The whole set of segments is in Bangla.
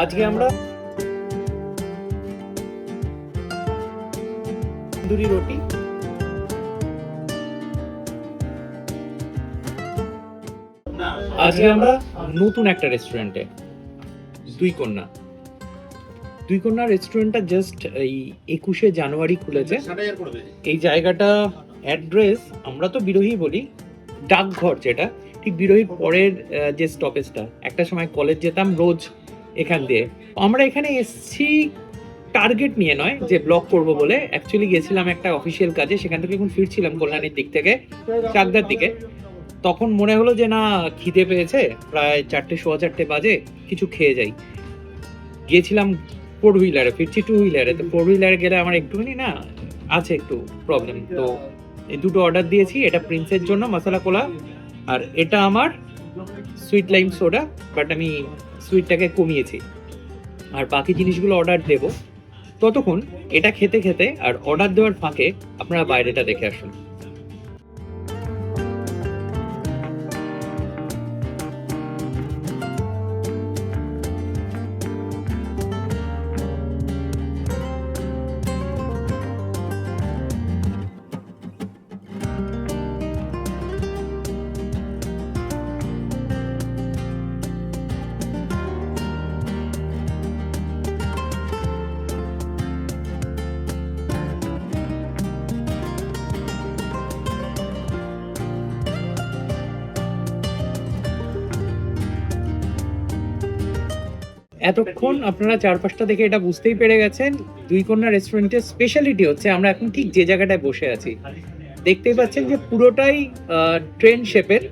আজকে আমরা তন্দুরি রুটি, আজকে আমরা নতুন একটা রেস্টুরেন্টে, দুই কন্যা রেস্টুরেন্টটা জাস্ট এই 21শে জানুয়ারি খুলেছে। এই জায়গাটা অ্যাড্রেস আমরা তো বিরোহী বলি, ডাকঘর, যেটা ঠিক বিরোহীর পরের যে স্টপেজটা, একটা সময় কলেজ যেতাম রোজ এখান দিয়ে। আমরা এখানে এসছি টার্গেট নিয়ে নয় যে ব্লগ করব বলে, অ্যাকচুয়ালি গেছিলাম একটা অফিসিয়াল কাজে, সেখান থেকে এখন ফিরছিলাম কল্যাণীর দিক থেকে চাকদার দিকে। তখন মনে হলো যে না, খিদে পেয়েছে, প্রায় 4:15 বাজে, কিছু খেয়ে যাই। গিয়েছিলাম 4 হুইলারে, ফিরছি 2 হুইলারে। তো 4 হুইলারে গেলে আমার একটুখানি না আছে একটু প্রবলেম, তো এই দুটো অর্ডার দিয়েছি। এটা প্রিন্সের জন্য মশলা কোলা, আর এটা আমার সুইট লাইম সোডা, বাট আমি সুইটটাকে কমিয়েছি। আর বাকি জিনিসগুলো অর্ডার দেবো। ততক্ষণ এটা খেতে খেতে আর অর্ডার দেওয়ার ফাঁকে আপনারা বাইরেটা দেখে আসুন। এতক্ষণ আপনারা চারপাশটা দেখে এটা বুঝতেই পেরে গেছেন, দুই কন্যা রেস্টুরেন্টের স্পেশালিটি হচ্ছে আমরা এখন ঠিক যে জায়গাটায় বসে আছি, দেখতেই পাচ্ছেন যে পুরোটাই ট্রেন শেপের।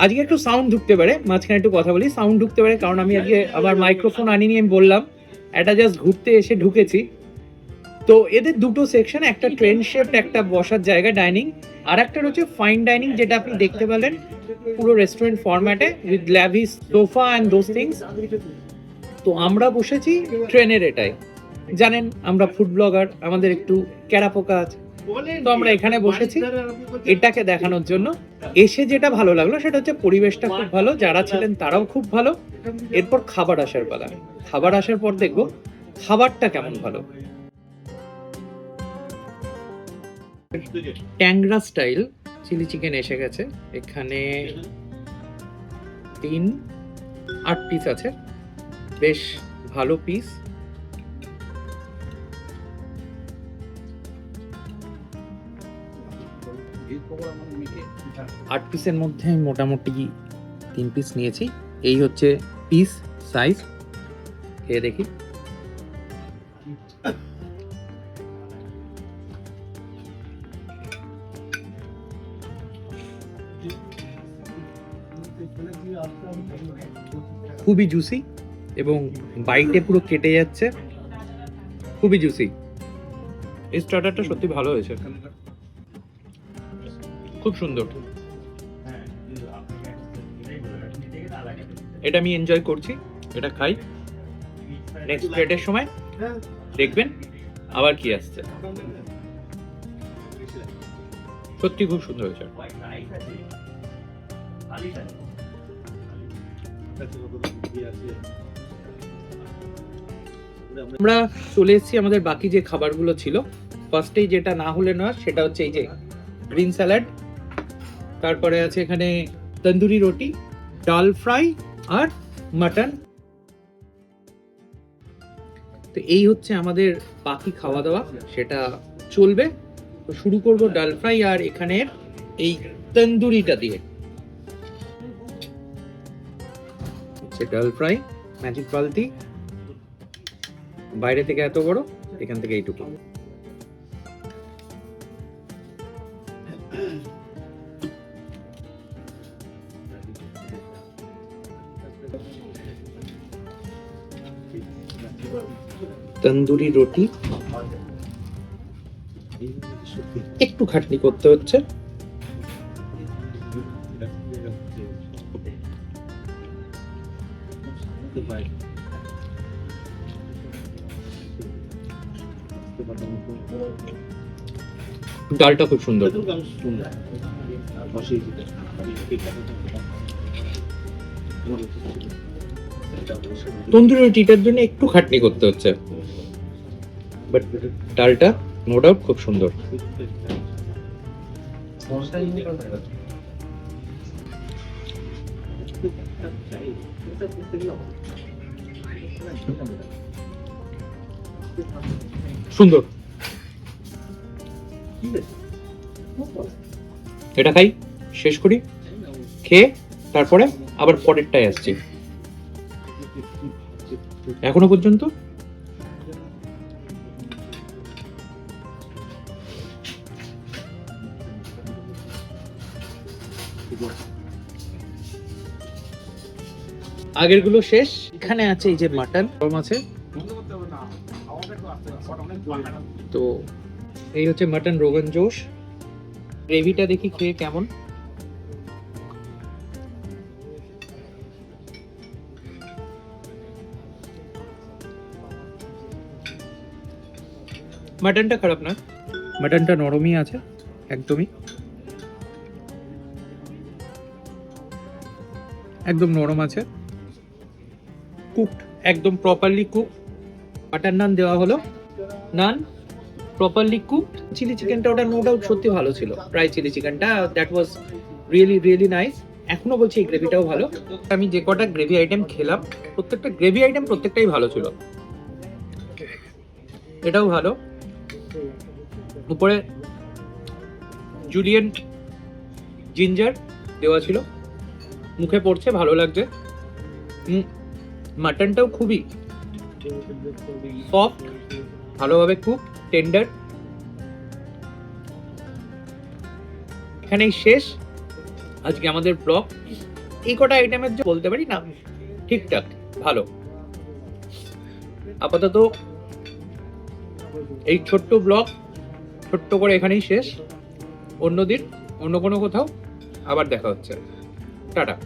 আজকে একটু সাউন্ড ঢুকতে পারে, মাঝখানে একটু কথা বলি, সাউন্ড ঢুকতে পারে কারণ আমি আজকে আবার মাইক্রোফোন আনিনি, আমি বললাম এটা জাস্ট ঘুরতে এসে ঢুকেছি। তো এদের দুটো সেকশন, একটা ট্রেন শেপ, একটা বসার জায়গা ডাইনিং, আর একটা হচ্ছে ফাইন ডাইনিং, যেটা আপনি দেখতে পেলেন পুরো রেস্টুরেন্ট ফরম্যাটে with lavish sofa and those things. তো আমরা বসেছি ট্রেনের এটাই, জানেন আমরা ফুড ব্লগার, আমাদের একটু ক্যারাপোকা আছে, তো আমরা এখানে বসেছি এটাকে দেখানোর জন্য। এসে যেটা ভালো লাগলো সেটা হচ্ছে পরিবেশটা খুব ভালো, যারা ছিলেন তারাও খুব ভালো। এরপর খাবার আসার পালা, খাবার আসার পর দেখবো খাবারটা কেমন ভালো। ট্যাংরা স্টাইল চিলি চিকেন এসে গেছে, এখানে 8 পিস আছে, বেশ ভালো পিস। আট পিসের মধ্যে মোটামুটি 3 পিস নিয়েছি। এই হচ্ছে পিস সাইজ, খেয়ে দেখি। খুবই জুসি এবং বাইটে পুরো কেটে যাচ্ছে, খুবই জুসি। এই স্টার্টারটা সত্যি ভালো হয়েছে, খুব সুন্দর। এটা আমি এনজয় করছি, এটা খাই। নেক্সট প্লেটের সময় দেখবেন আবার কি আসছে। সত্যি খুব সুন্দর হয়েছে। আমরা চলে এসেছি আমাদের বাকি যে খাবারগুলো ছিল। ফার্স্টেই যেটা না হলে নয় সেটা হচ্ছে এই যে গ্রিন স্যালাড, তারপরে আছে এখানে তন্দুরি রুটি, ডাল ফ্রাই আর মাটন। তো এই হচ্ছে আমাদের বাকি খাওয়া দাওয়া, সেটা চলবে। তো শুরু করব ডাল ফ্রাই আর এখানে এই তন্দুরিটা দিয়ে। ডাল ফ্রাই, ম্যাজিক বালতি, বাইরে থেকে এত বড়, এখান থেকে এইটুকু। তন্দুরি রুটি একটু খাটনি করতে হচ্ছে, ডালটা খুব সুন্দর। তন্দুরি রুটিটার জন্য একটু খাটনি করতে হচ্ছে, বাট ডালটা নো ডাউট খুব সুন্দর। সুন্দর। এটা খাই, শেষ করি, খেয়ে তারপরে আবার পরেরটায় আসছি। এখনো পর্যন্ত আগের গুলো শেষ। এখানে আছে এই যে মাটন আছে, তো এই হচ্ছে মাটন রোগান জোশ। গ্রেভিটা দেখি খেয়ে কেমন। মাটনটা খারাপ না, মাটনটা নরমই আছে একদমই, একদম নরম আছে, কুকড, একদম প্রপারলি কুক। বাটার নান দেওয়া হলো, নান প্রপারলি কুকড। চিলি চিকেনটা ওটা নো ডাউট সত্যি ভালো ছিল, ফ্রাই চিলি চিকেনটা that was really really nice. এখনো বলছি এই গ্রেভিটাও ভালো। আমি যে কটা গ্রেভি আইটেম খেলাম, প্রত্যেকটা গ্রেভি আইটেম প্রত্যেকটাই ভালো ছিল। এটাও ভালো, উপরে জুলিয়ান জিঞ্জার দেওয়া ছিল, মুখে পড়ছে, ভালো লাগছে। মাটনটাও খুবই সফট, ভালোভাবে কুক, টেন্ডার। এখানেই শেষ আজকে আমাদের ব্লগ। এই কটা আইটেমের যে বলতে পারি না, ঠিকঠাক ভালো। আপাতত এই ছোট্ট ব্লগ ছোট্ট করে এখানেই শেষ। অন্যদিন অন্য কোনো কোথাও আবার দেখা হচ্ছে। টাটা।